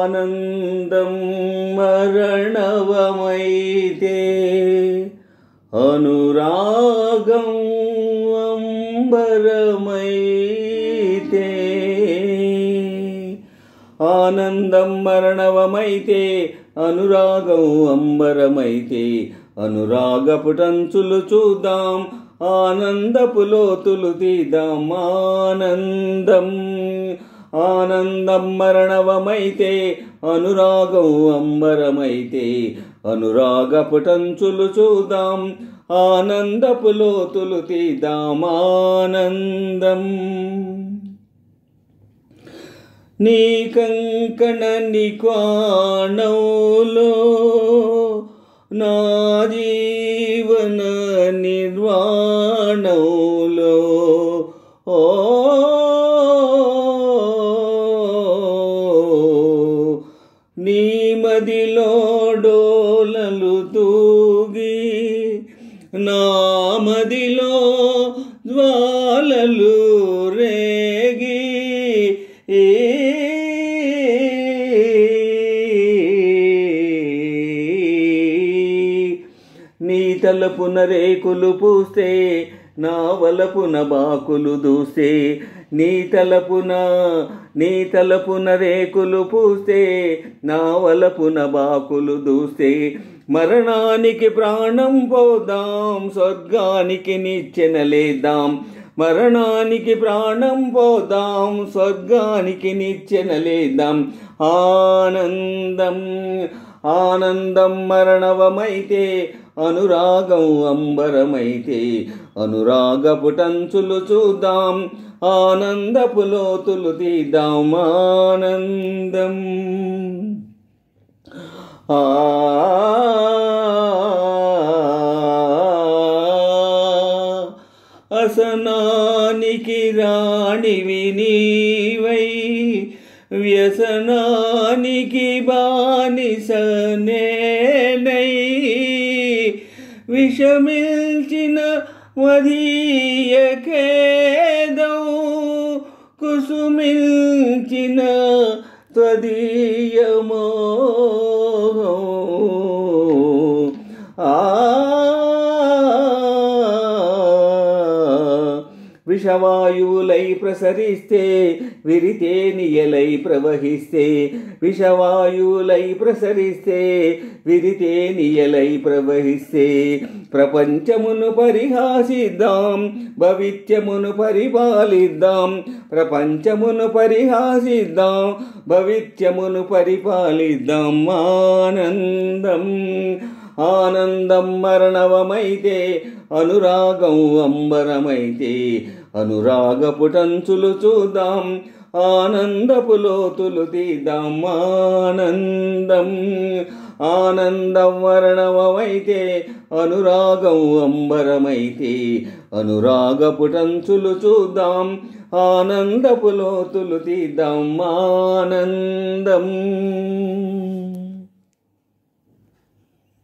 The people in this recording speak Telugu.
ఆనందం మరణవమైతే అనురాగం అంబరమైతే ఆనందం మరణవమైతే అనురాగం అంబరమైతే అనురాగపుటంచులు చూద్దాం ఆనందపు లోతులు తీద్దాం ఆనందం మరణవమైతే అనురాగం అంబరమైతే అనురాగపుటంచులు చూద్దాం ఆనందపు లోతులు తీద్దాం ఆనందం నీ కంకణ నిక్వాణంలో నా జీవన నిర్వాణంలో నీ మదిలో డోలలు తూగి నా మదిలో జ్వాలలు రేగి నీ తలపున రేకులు పూస్తే నా వలపున బాకులు దూస్తే నీ తలపున రేకులు పూస్తే నా వలపున బాకులు దూస్తే మరణానికి ప్రాణం పోదాం స్వర్గానికి నిచ్చెనలేద్దాం మరణానికి ప్రాణం పోదాం స్వర్గానికి నిచ్చెనలేద్దాం ఆనందం మరణవమైతే అనురాగం అంబరమైతే అనురాగపుటంచులు చూద్దాం ఆనందపు లోతులు తీద్దాం ఆనందం అసనానికి రాణివి నీవై వ్యసనానికి బానిసనేనై విషమిల్చిన మదీయకేదౌ కుసుమిల్చిన త్వదీయమో విషవాయువులై ప్రసరిస్తే విరితేనియలై ప్రవహిస్తే విషవాయువులై ప్రసరిస్తే విరితేనియలై ప్రవహిస్తే ప్రపంచమును పరిహాసిద్దాం భవిత్యమును పరిపాలిద్దాం ప్రపంచమును పరిహాసిద్దాం భవిత్యమును పరిపాలిద్దాం ఆనందం మరణవమైతే అనురాగం అంబరమైతే అనురాగపుటంచులు చూద్దాం ఆనందపు లోతులు తీద్దాం ఆనందం మరణవమైతే అనురాగం అంబరమైతే అనురాగపుటంచులు చూద్దాం ఆనందపు లోతులు తీద్దాం ఆనందం